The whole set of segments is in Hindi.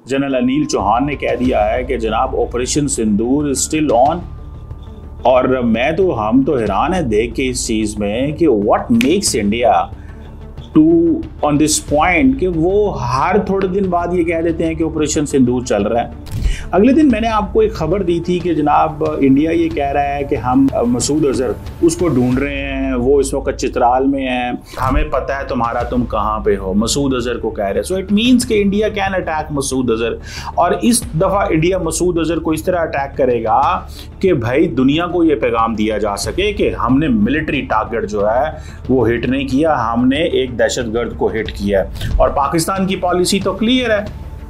जनरल अनिल चौहान ने कह दिया है कि जनाब operation Sindoor is still on. और हम तो हैरान है देख के इस चीज़ में कि what makes India to on this point कि वो हर थोड़े दिन बाद ये कह देते हैं कि ऑपरेशन सिंदूर चल रहा है। अगले दिन मैंने आपको एक खबर दी थी कि जनाब इंडिया ये कह रहा है कि हम मसूद अजहर उसको ढूंढ रहे हैं, वो इस वक्त चित्राल में है, हमें पता है तुम्हारा तुम कहाँ पे हो, मसूद अजहर को कह रहे हैं। सो इट मीन्स कि India can attack Masood Azhar. और इस दफ़ा इंडिया मसूद अजहर को इस तरह अटैक करेगा कि भाई दुनिया को ये पैगाम दिया जा सके कि हमने मिलिट्री टारगेट जो है वो हिट नहीं किया, हमने एक दहशतगर्द को हिट किया है। और पाकिस्तान की पॉलिसी तो क्लियर है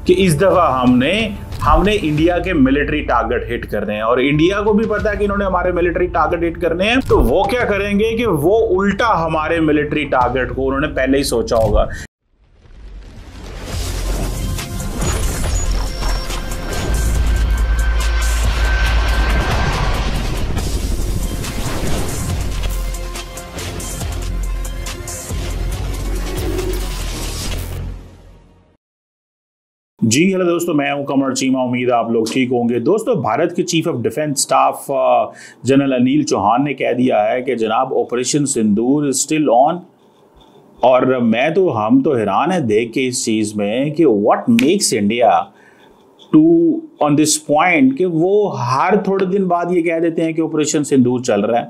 कि इस दफ़ा हमने इंडिया के मिलिट्री टारगेट हिट करने हैं। और इंडिया को भी पता है कि इन्होंने हमारे मिलिट्री टारगेट हिट करने हैं, तो वो क्या करेंगे कि वो उल्टा हमारे मिलिट्री टारगेट को उन्होंने पहले ही सोचा होगा। जी हेलो दोस्तों, मैं हूं कमर चीमा। उम्मीद है आप लोग ठीक होंगे। दोस्तों, भारत के chief of defence staff general Anil Chauhan ने कह दिया है कि जनाब operation Sindoor is still on. और हम तो हैरान है देख के इस चीज़ में कि what makes India to on this point कि वो हर थोड़े दिन बाद ये कह देते हैं कि ऑपरेशन सिंदूर चल रहा है।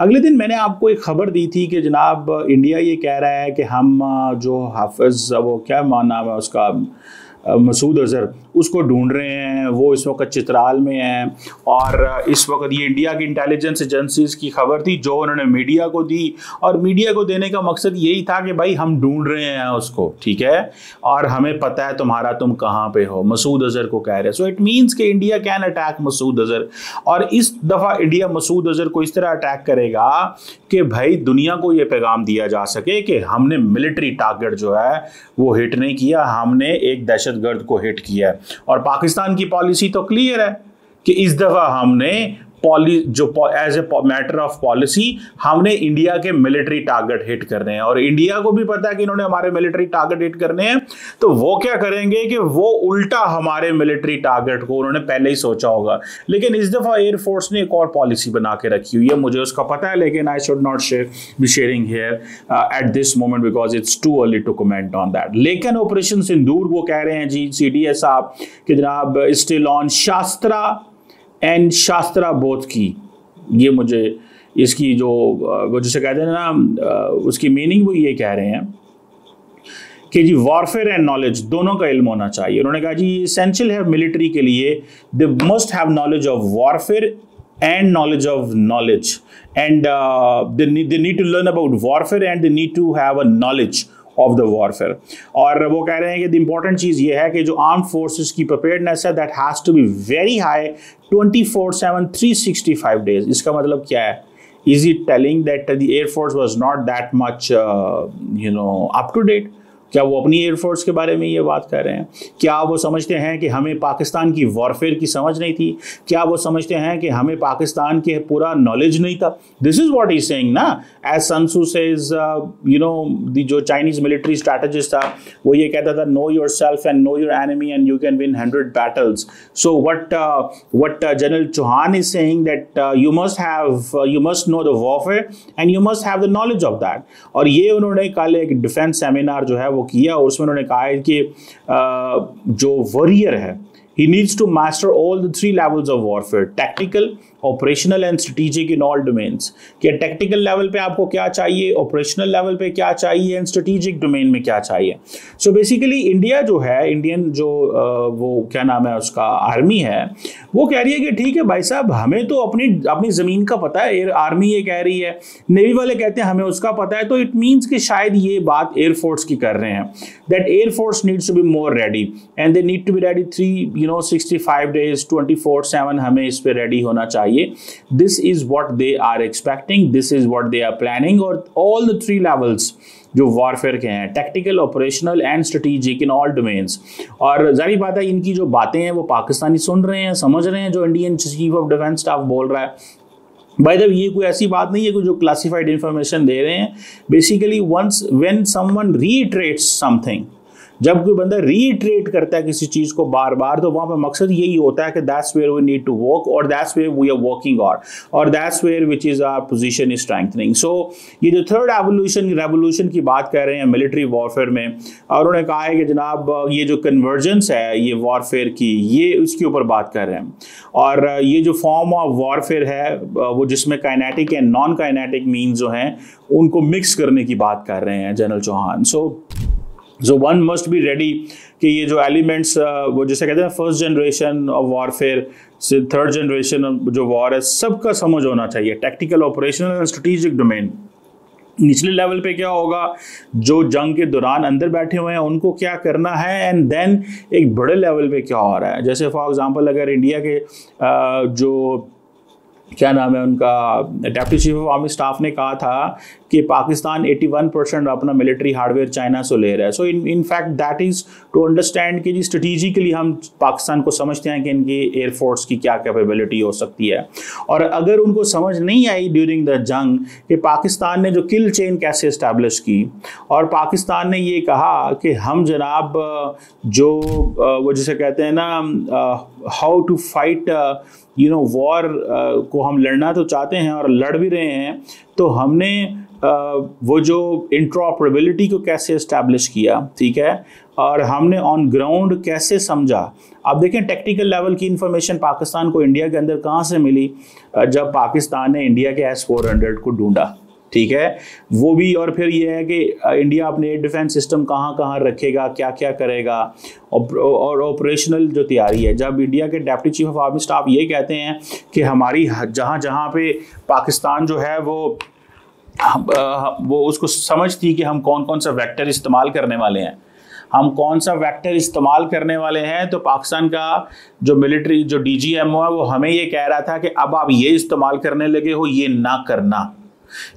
अगले दिन मैंने आपको एक खबर दी थी कि जनाब इंडिया ये कह रहा है कि हम जो हाफिज, वो क्या नाम है उसका, मसूद अजहर, उसको ढूंढ रहे हैं, वो इस वक्त चित्राल में है। और इस वक्त ये इंडिया की इंटेलिजेंस एजेंसीज की खबर थी जो उन्होंने मीडिया को दी। और मीडिया को देने का मकसद यही था कि भाई हम ढूंढ रहे हैं उसको, ठीक है, और हमें पता है तुम्हारा तुम कहाँ पे हो, मसूद अजहर को कह रहे हैं। सो इट मीन्स कि India can attack Masood Azhar. और इस दफ़ा इंडिया मसूद अजहर को इस तरह अटैक करेगा कि भाई दुनिया को ये पैगाम दिया जा सके कि हमने मिलिट्री टारगेट जो है वो हिट नहीं किया, हमने एक दहशतगर्द को हिट किया है। और पाकिस्तान की पॉलिसी तो क्लियर है कि इस दफा हमने as a matter of policy हमने इंडिया के मिलिट्री टारगेट हिट करने हैं। और इंडिया को भी पता है कि इन्होंने हमारे मिलिट्री टारगेट हिट करने हैं, तो वो क्या करेंगे कि वो उल्टा हमारे मिलिट्री टारगेट को उन्होंने पहले ही सोचा होगा। लेकिन इस दफा एयरफोर्स ने एक और पॉलिसी बना के रखी हुई है, मुझे उसका पता है, लेकिन I should not be sharing here at this moment because it's too early to comment on that. लेकिन ऑपरेशन सिंदूर वो कह रहे हैं जी CDS साहब कि जनाब still on shastra and shastra both की। ये मुझे इसकी जो वो जिसे कहते हैं ना, उसकी मीनिंग वो ये कह रहे हैं कि जी वॉरफेयर एंड नॉलेज दोनों का इल्म होना चाहिए। उन्होंने कहा जी एसेंशियल है मिलिट्री के लिए, they must have knowledge of warfare and knowledge of knowledge and they need to learn about warfare and they need to have a knowledge of the warfare। और वो कह रहे हैं कि द इम्पॉर्टेंट चीज़ ये है कि जो आर्म फोर्सेस की प्रिपेयर्डनेस है that has to be very high 24/7 365 days। इसका मतलब क्या है? Is it telling that the air force was not that much up to date? क्या वो अपनी एयरफोर्स के बारे में ये बात कर रहे हैं? क्या वो समझते हैं कि हमें पाकिस्तान की वॉरफेयर की समझ नहीं थी? क्या वो समझते हैं कि हमें पाकिस्तान के पूरा नॉलेज नहीं था? This is what he saying ना। एज सन त्सू सेज, जो चाइनीज मिलिट्री स्ट्रैटेजिस्ट था वो ये कहता था know yourself and know your enemy and you can win 100 battles। So what general Chauhan is saying that you must know the warfare and you must have the knowledge of that। और ये उन्होंने कल एक डिफेंस सेमिनार जो है वो किया और उसमें उन्होंने कहा है कि जो वॉरियर है he needs to master all the 3 levels of warfare: tactical, operational and strategic in all domains. कि टेक्निकल लेवल पे आपको क्या चाहिए, ऑपरेशनल लेवल पे क्या चाहिए एंड स्ट्रेटेजिक डोमेन में क्या चाहिए। सो बेसिकली इंडिया जो है, इंडियन जो वो क्या नाम है उसका, आर्मी है, वो कह रही है कि ठीक है भाई साहब, हमें तो अपनी ज़मीन का पता है। आर्मी ये कह रही है, नेवी वाले कहते हैं हमें उसका पता है। तो इट मीन्स कि शायद ये बात एयरफोर्स की कर रहे हैं, that air force needs to be more ready and they need to be ready 365 days 24/7 हमें इस पे रेडी होना चाहिए। This is what they are expecting, this is what they are planning। और all the 3 levels जो वॉरफेयर के हैं, tactical, operational and strategic in all domains. और जाहिर बात है इनकी जो बातें हैं वो पाकिस्तानी सुन रहे हैं, समझ रहे हैं जो Indian chief of defence staff बोल रहा है। बाय द वे ये कोई ऐसी बात नहीं है कि जो क्लासिफाइड इंफॉर्मेशन दे रहे हैं। बेसिकली व्हेन समवन रीइटरेट्स समथिंग, जब कोई बंदा रीइटरेट करता है किसी चीज को बार बार, तो वहां पर मकसद यही होता है कि that's where we need to work, और that's where we are working on, और that's where which is our position is strengthening. So ये जो थर्ड रेवोल्यूशन की बात कर रहे हैं मिलिट्री वॉरफेयर में, और उन्होंने कहा है कि जनाब ये जो कन्वर्जेंस है ये वॉरफेयर की, ये उसके ऊपर बात कर रहे हैं। और ये जो फॉर्म ऑफ वॉरफेयर है वो जिसमें kinetic and non kinetic means जो हैं उनको मिक्स करने की बात कर रहे हैं general Chauhan. So one must be ready कि ये जो एलिमेंट्स वो जैसे कहते हैं फर्स्ट जनरेशन ऑफ वॉरफेयर से थर्ड जनरेशन जो वॉर है, सबका समझ होना चाहिए, tactical, operational and strategic domain. निचले लेवल पे क्या होगा, जो जंग के दौरान अंदर बैठे हुए हैं उनको क्या करना है, एंड देन एक बड़े लेवल पे क्या हो रहा है। जैसे फॉर एग्जांपल अगर इंडिया के जो क्या नाम है उनका, deputy chief of army staff ने कहा था कि पाकिस्तान 81% अपना मिलिट्री हार्डवेयर चाइना से ले रहा है। So in fact that is to understand कि जी स्ट्रेटेजिकली हम पाकिस्तान को समझते हैं कि इनकी एयरफोर्स की क्या कैपेबिलिटी हो सकती है। और अगर उनको समझ नहीं आई ड्यूरिंग द जंग कि पाकिस्तान ने जो किल चेन कैसे इस्टेब्लिश की, और पाकिस्तान ने ये कहा कि हम जनाब जो वो जिसे कहते हैं ना हाउ टू फाइट वॉर को हम लड़ना तो चाहते हैं और लड़ भी रहे हैं, तो हमने वो जो इंट्रॉपरेबिलिटी को कैसे इस्टेब्लिश किया, ठीक है, और हमने ऑन ग्राउंड कैसे समझा। आप देखें टेक्निकल लेवल की इंफॉर्मेशन पाकिस्तान को इंडिया के अंदर कहाँ से मिली, जब पाकिस्तान ने इंडिया के S-400 को ढूंढा, ठीक है, वो भी। और फिर ये है कि इंडिया अपने एयर डिफेंस सिस्टम कहाँ कहाँ रखेगा, क्या क्या करेगा, और ऑपरेशनल जो तैयारी है। जब इंडिया के deputy chief of army staff ये कहते हैं कि हमारी जहाँ जहाँ पे पाकिस्तान जो है वो उसको समझ थी कि हम कौन कौन सा वेक्टर इस्तेमाल करने वाले हैं, हम कौन सा वेक्टर इस्तेमाल करने वाले हैं, तो पाकिस्तान का जो मिलिट्री जो DGMO है वो हमें ये कह रहा था कि अब आप ये इस्तेमाल करने लगे हो, ये ना करना,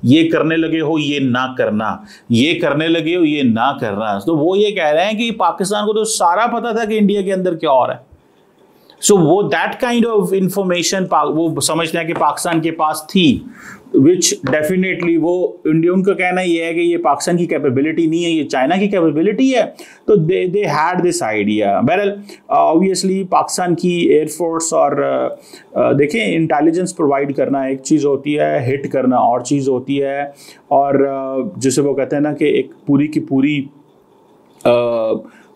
ये करने लगे हो, ये ना करना, ये करने लगे हो, ये ना करना। तो वो ये कह रहे हैं कि पाकिस्तान को तो सारा पता था कि इंडिया के अंदर क्या हो रहा है। सो वो दैट काइंड ऑफ इंफॉर्मेशन वो समझते हैं कि पाकिस्तान के पास थी, विच डेफिनेटली वो इंडिया, उनका कहना ये है कि ये पाकिस्तान की कैपेबिलिटी नहीं है, ये चाइना की कैपेबिलिटी है। तो दे हैड दिस आइडिया। बहरहाल ऑब्वियसली पाकिस्तान की एयरफोर्स और देखें इंटेलिजेंस प्रोवाइड करना एक चीज़ होती है, हिट करना और चीज़ होती है, और जिसे वो कहते हैं ना कि एक पूरी की पूरी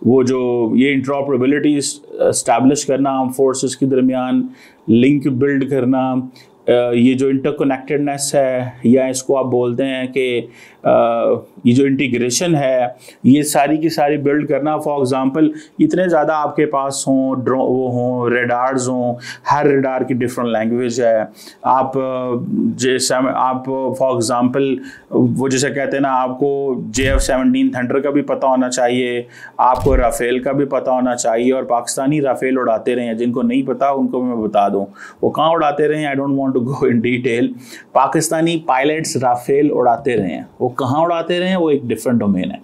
वो जो ये इंट्रॉपरेबिलिटी इस्टेब्लिश करना, आर्म फोर्सेस के दरमियान लिंक बिल्ड करना, ये जो इंटरकनेक्टेडनेस है, या इसको आप बोलते हैं कि ये जो इंटीग्रेशन है, ये सारी की सारी बिल्ड करना। फॉर एग्जांपल इतने ज़्यादा आपके पास हों रेडार्स हों, हर रेडार की डिफरेंट लैंग्वेज है। आप जैसे आप फॉर एग्जांपल वो जैसे कहते हैं ना, आपको JF-17 थंडर का भी पता होना चाहिए, आपको राफेल का भी पता होना चाहिए। और पाकिस्तानी राफेल उड़ाते रहे हैं, जिनको नहीं पता उनको मैं बता दूँ वो कहाँ उड़ाते रहे हैं, I don't want to go in detail. Pakistani pilots Rafale उड़ाते रहे हैं, वो कहाँ उड़ाते रहे हैं वो एक डिफरेंट डोमेन है,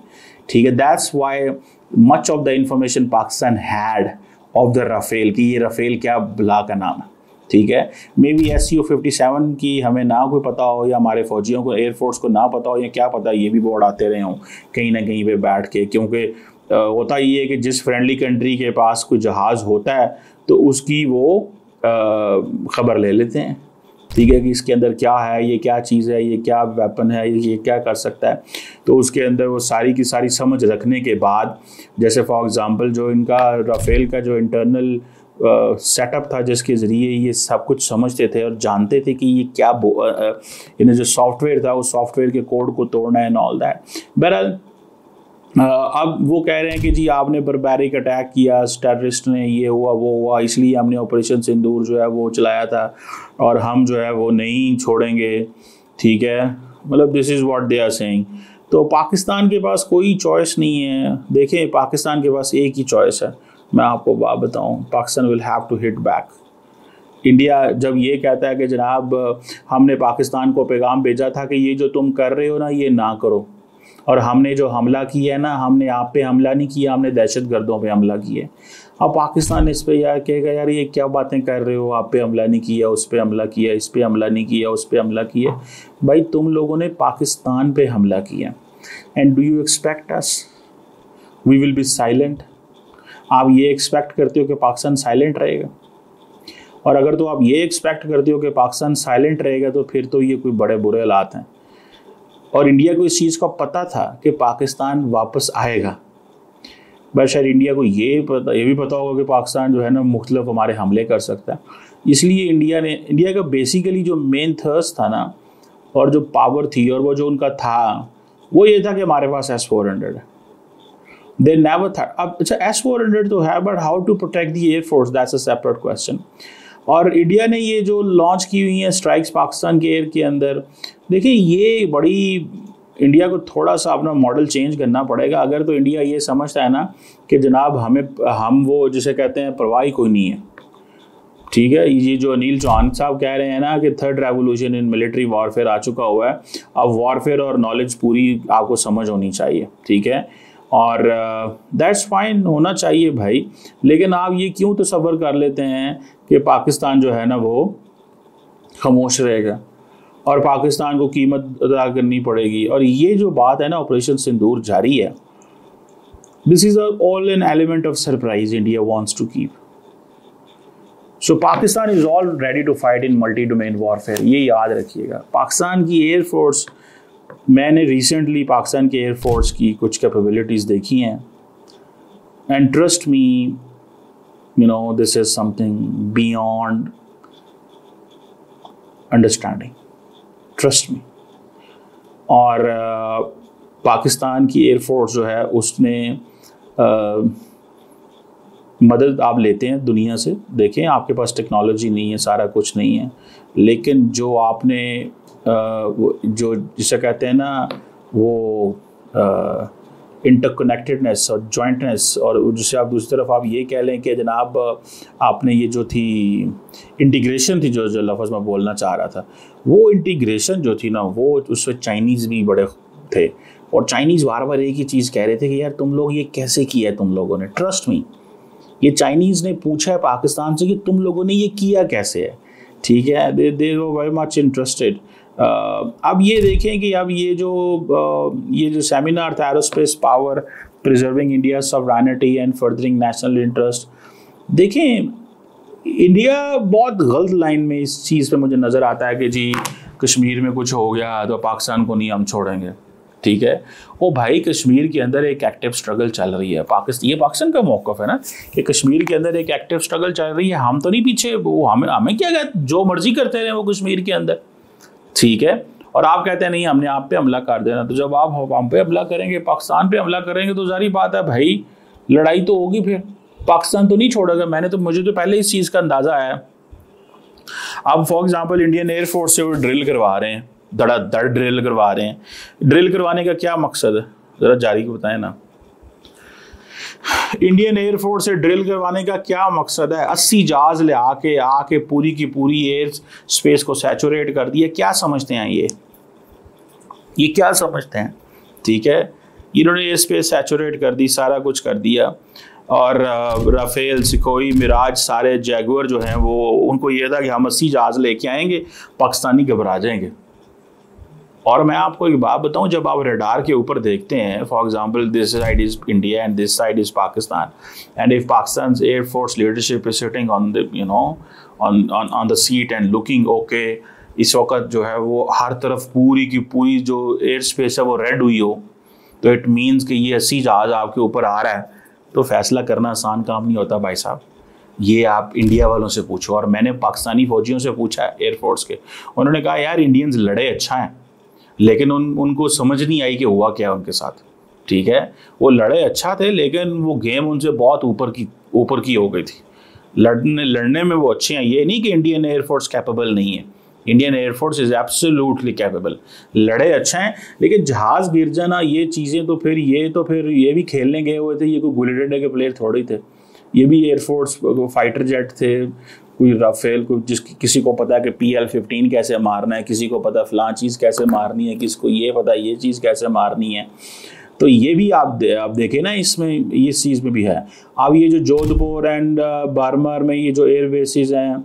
ठीक है। That's why much of the information Pakistan had of the Rafale, कि ये राफेल क्या बला का नाम है, ठीक है। मे बी SU-57 की हमें ना कोई पता हो, या हमारे फौजियों को एयरफोर्स को ना पता हो, या क्या पता, ये भी वो उड़ाते रहे हों कहीं ना कहीं पे बैठ के। क्योंकि होता ये है कि जिस फ्रेंडली कंट्री के पास कोई जहाज़ होता है तो उसकी वो खबर ले लेते हैं, ठीक है, कि इसके अंदर क्या है, ये क्या चीज़ है, ये क्या वेपन है, ये क्या कर सकता है। तो उसके अंदर वो सारी की सारी समझ रखने के बाद, जैसे फॉर एग्जांपल जो इनका राफेल का जो इंटरनल सेटअप था, जिसके ज़रिए ये सब कुछ समझते थे और जानते थे कि ये क्या इन्हें जो सॉफ्टवेयर था, उस सॉफ्टवेयर के कोड को तोड़ना है एंड ऑल दैट। बहरहाल अब वो कह रहे हैं कि जी आपने बर्बैरिक अटैक किया, टेररिस्ट ने ये हुआ वो हुआ, इसलिए हमने ऑपरेशन सिंदूर जो है वो चलाया था, और हम जो है वो नहीं छोड़ेंगे, ठीक है। मतलब this is what they are saying. तो पाकिस्तान के पास कोई चॉइस नहीं है। देखें पाकिस्तान के पास एक ही चॉइस है, मैं आपको बात बताऊँ, Pakistan will have to hit back. India जब ये कहता है कि जनाब हमने पाकिस्तान को पैगाम भेजा था कि ये जो तुम कर रहे हो ना ये ना करो, और हमने जो हमला किया है ना, हमने आप पे हमला नहीं किया, हमने दहशतगर्दों पे हमला किया है। अब पाकिस्तान इस पे यार कहेगा यार ये क्या बातें कर रहे हो, आप पे हमला नहीं किया, उस पे हमला किया, इस पे हमला नहीं किया, उस पे हमला किया। भाई तुम लोगों ने पाकिस्तान पे हमला किया, and do you expect us, we will be silent. आप ये एक्सपेक्ट करते हो कि पाकिस्तान साइलेंट रहेगा? और अगर तो आप ये एक्सपेक्ट करते हो कि पाकिस्तान साइलेंट रहेगा तो फिर तो ये कोई बड़े बुरे हालात हैं। और इंडिया को इस चीज़ का पता था कि पाकिस्तान वापस आएगा, बस शायद इंडिया को ये भी पता होगा कि पाकिस्तान जो है ना मुख्तलिफ हमारे हमले कर सकता है। इसलिए इंडिया का बेसिकली जो मेन थर्स्ट था ना और जो पावर थी और वो जो उनका था वो ये था कि हमारे पास S-400 है। दे नेवर था। अब अच्छा S-400 तो है, but how to protect the air force, that's a separate question. और इंडिया ने ये जो लॉन्च की हुई हैं स्ट्राइक्स पाकिस्तान के एयर के अंदर, देखिए ये बड़ी, इंडिया को थोड़ा सा अपना मॉडल चेंज करना पड़ेगा। अगर तो इंडिया ये समझता है ना कि जनाब हम वो जिसे कहते हैं परवाही कोई नहीं है, ठीक है। ये जो अनिल चौहान साहब कह रहे हैं ना कि third revolution in military warfare आ चुका हुआ है, अब वॉरफेयर और नॉलेज पूरी आपको समझ होनी चाहिए, ठीक है। और दैट्स फाइन, होना चाहिए भाई, लेकिन आप ये क्यों तसव्वुर कर लेते हैं कि पाकिस्तान जो है ना वो खामोश रहेगा और पाकिस्तान को कीमत अदा करनी पड़ेगी। और ये जो बात है ना ऑपरेशन सिंदूर जारी है, this is all an element of surprise India wants to keep. So Pakistan is all ready to fight in multi domain warfare, ये याद रखिएगा। पाकिस्तान की एयरफोर्स, मैंने रिसेंटली पाकिस्तान के एयरफोर्स की कुछ कैपेबिलिटीज़ देखी हैं, and trust me, you know, this is something beyond understanding, trust me. और पाकिस्तान की एयरफोर्स जो है उसने मदद आप लेते हैं दुनिया से, देखें आपके पास टेक्नोलॉजी नहीं है, सारा कुछ नहीं है, लेकिन जो आपने जो जिसे कहते हैं ना वो इंटरकनेक्टेडनेस और जॉइंटनेस, और जिसे आप दूसरी तरफ आप ये कह लें कि जनाब आपने ये जो थी इंटीग्रेशन थी, जो लफ्ज़ मैं बोलना चाह रहा था, वो इंटीग्रेशन जो थी ना वो उसमें चाइनीज़ भी बड़े थे। और चाइनीज़ बार बार एक ही चीज़ कह रहे थे कि यार तुम लोग ये कैसे किया है तुम लोगों ने। ट्रस्ट मी, ये चाइनीज़ ने पूछा है पाकिस्तान से कि तुम लोगों ने ये किया कैसे है, ठीक है। दे वर वेरी मच इंटरेस्टेड। अब ये देखें कि अब ये जो सेमिनार था aerospace power preserving India sovereignty and furthering national interest, देखें इंडिया बहुत गलत लाइन में इस चीज़ पे मुझे नज़र आता है कि जी कश्मीर में कुछ हो गया तो पाकिस्तान को नहीं हम छोड़ेंगे, ठीक है। वो भाई कश्मीर के अंदर एक एक्टिव स्ट्रगल चल रही है, ये पाकिस्तान का मौक़िफ़ है ना कि कश्मीर के अंदर एक एक्टिव स्ट्रगल चल रही है, हम तो नहीं पीछे, वो हमें क्या कहते, जो मर्जी करते रहे वो कश्मीर के अंदर, ठीक है। और आप कहते हैं नहीं हमने आप पे हमला कर देना, तो जब आप हम पे हमला करेंगे, पाकिस्तान पे हमला करेंगे, तो जारी बात है भाई लड़ाई तो होगी, फिर पाकिस्तान तो नहीं छोड़ेगा। मुझे तो पहले इस चीज़ का अंदाज़ा आया। अब फॉर एग्जांपल इंडियन एयरफोर्स से वो ड्रिल करवा रहे हैं, धड़ाधड़ ड्रिल करवा रहे हैं। ड्रिल करवाने का क्या मकसद है, ज़रा जारी को बताएं ना। इंडियन एयरफोर्स से ड्रिल करवाने का क्या मकसद है? 80 जहाज ले आके पूरी की पूरी एयर स्पेस को सैचुरेट कर दिया। क्या समझते हैं ये क्या समझते हैं, ठीक है। इन्होंने एयर स्पेस सैचुरेट कर दी, सारा कुछ कर दिया। और राफेल, सिकोई, मिराज, सारे जैगुअर जो हैं वो, उनको ये था कि हम 80 जहाज लेके आएंगे, पाकिस्तानी घबरा जाएंगे। और मैं आपको एक बात बताऊं, जब आप रडार के ऊपर देखते हैं, for example this side is India and this side is Pakistan, and if Pakistan air force leadership is sitting on the on the seat and looking okay, इस वक्त जो है वो हर तरफ पूरी की पूरी जो एयर स्पेस है वो रेड हुई हो, तो इट मीन्स कि ये 80 जहाज आपके ऊपर आ रहा है। तो फैसला करना आसान काम नहीं होता भाई साहब, ये आप इंडिया वालों से पूछो। और मैंने पाकिस्तानी फौजियों से पूछा है एयरफोर्स के, उन्होंने कहा यार इंडियंस लड़े अच्छा हैं, लेकिन उनको समझ नहीं आई कि हुआ क्या उनके साथ, ठीक है। वो लड़े अच्छा थे, लेकिन वो गेम उनसे बहुत ऊपर की हो गई थी। लड़ने में वो अच्छे हैं, ये नहीं कि इंडियन एयरफोर्स कैपेबल नहीं है, Indian air force is absolutely capable, लड़े अच्छा हैं। लेकिन जहाज़ गिर जाना, ये चीज़ें तो फिर ये भी खेलने गए हुए थे, ये कोई गुल्ली डंडे के प्लेयर थोड़ी थे, ये भी एयरफोर्स फाइटर जेट थे, कोई राफेल, कोई किसी को पता है कि PL-15 कैसे मारना है, किसी को पता फलां चीज़ कैसे मारनी है, किसी को ये पता ये चीज़ कैसे मारनी है। तो ये भी आप देखें ना, इसमें इस चीज़ में भी है। अब ये जो जोधपुर एंड बारमर में ये जो एयर बेसिस हैं,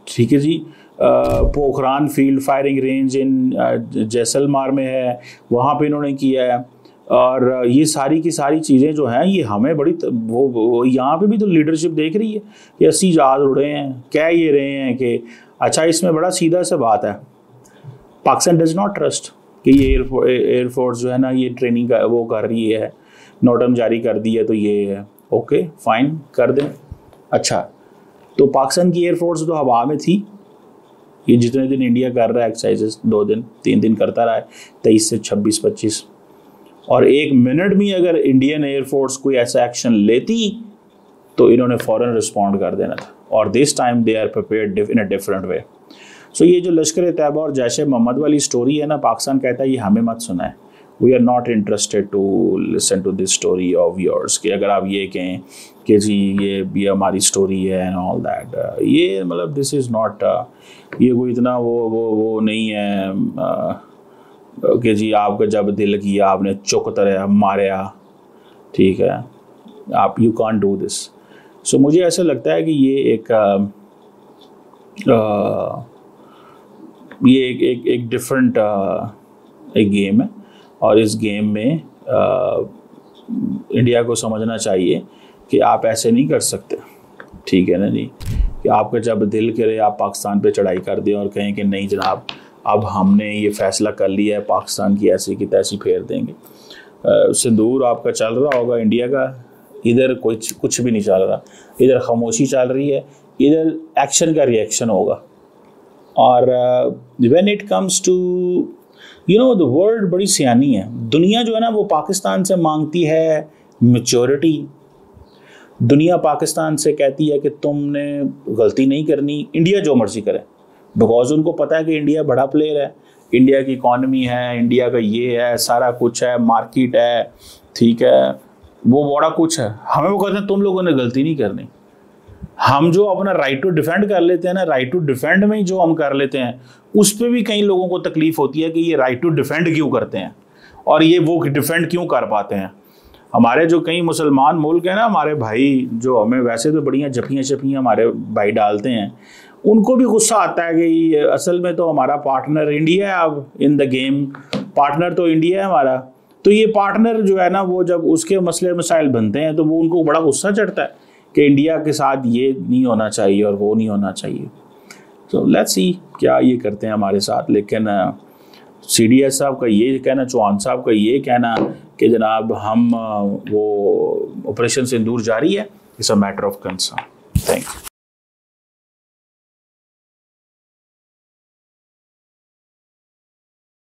ठीक है जी, Pokhran field firing range in Jaisalmer में है, वहाँ पे इन्होंने किया है। और ये सारी की सारी चीज़ें जो हैं ये हमें बड़ी वो यहाँ पे भी तो लीडरशिप देख रही है कि 80 जहाज उड़े हैं, कह ये रहे हैं कि अच्छा इसमें बड़ा सीधा सा बात है, पाकिस्तान डज नॉट ट्रस्ट कि ये एयरफोर्स जो है ना ये ट्रेनिंग का वो कर रही है, नोटम जारी कर दी है तो ये है ओके फाइन कर दें। अच्छा तो पाकिस्तान की एयरफोर्स तो हवा में थी, ये जितने दिन इंडिया कर रहा है एक्सरसाइजेस 2 दिन 3 दिन करता रहा है 23 से 26 25, और 1 मिनट में अगर इंडियन एयरफोर्स कोई ऐसा एक्शन लेती तो इन्होंने फ़ौरन रिस्पॉन्ड कर देना था, और this time they are prepared in a different way. So ये जो लश्कर तैयबा और जैश ए मोहम्मद वाली स्टोरी है ना, पाकिस्तान कहता है ये हमें मत सुना है, we are not interested to listen to this story of yours, कि अगर आप ये कहें कि जी ये हमारी स्टोरी है एंड ऑल दैट, ये मतलब दिस इज़ नॉट, ये कोई इतना वो नहीं है कि जी आपका जब दिल किया आपने चुक तरह मारा, ठीक है, आप यू कांट डू दिस। सो मुझे ऐसा लगता है कि ये एक डिफरेंट एक गेम है, और इस गेम में इंडिया को समझना चाहिए कि आप ऐसे नहीं कर सकते, ठीक है ना जी, कि आपका जब दिल करे आप पाकिस्तान पे चढ़ाई कर दें और कहें कि नहीं जनाब अब हमने ये फ़ैसला कर लिया है पाकिस्तान की ऐसी की तैसी फेर देंगे। सिंदूर आपका चल रहा होगा इंडिया का, इधर कुछ भी नहीं चल रहा, इधर खामोशी चल रही है, इधर एक्शन का रिएक्शन होगा। और when it comes to you know the world बड़ी सियानी है, दुनिया जो है ना वो पाकिस्तान से मांगती है मैच्योरिटी, दुनिया पाकिस्तान से कहती है कि तुमने गलती नहीं करनी, इंडिया जो मर्जी करे, बिकॉज उनको पता है कि इंडिया बड़ा प्लेयर है, इंडिया की इकॉनमी है, इंडिया का ये है, सारा कुछ है, मार्केट है, ठीक है, वो बड़ा कुछ है। हमें वो कहते हैं तुम लोगों ने गलती नहीं करनी। हम जो अपना राइट टू डिफेंड कर लेते हैं ना, राइट टू डिफेंड में ही जो हम कर लेते हैं उस पर भी कई लोगों को तकलीफ होती है कि ये राइट टू डिफेंड क्यों करते हैं और ये वो डिफेंड क्यों कर पाते हैं। हमारे जो कई मुसलमान मुल्क हैं ना, हमारे भाई जो हमें वैसे तो बढ़िया जपियाँ हमारे भाई डालते हैं, उनको भी गुस्सा आता है कि असल में तो हमारा पार्टनर इंडिया है, अब इन द गेम पार्टनर तो इंडिया है हमारा, तो ये पार्टनर जो है ना वो जब उसके मसले मसाइल बनते हैं तो वो उनको बड़ा गुस्सा चढ़ता है कि इंडिया के साथ ये नहीं होना चाहिए और वो नहीं होना चाहिए। सो लेट्स सी क्या ये करते हैं हमारे साथ। लेकिन CDS साहब का ये कहना, चौहान साहब का ये कहना कि जनाब हम वो ऑपरेशन सिंदूर जारी है, it's a matter of concern. Thank you.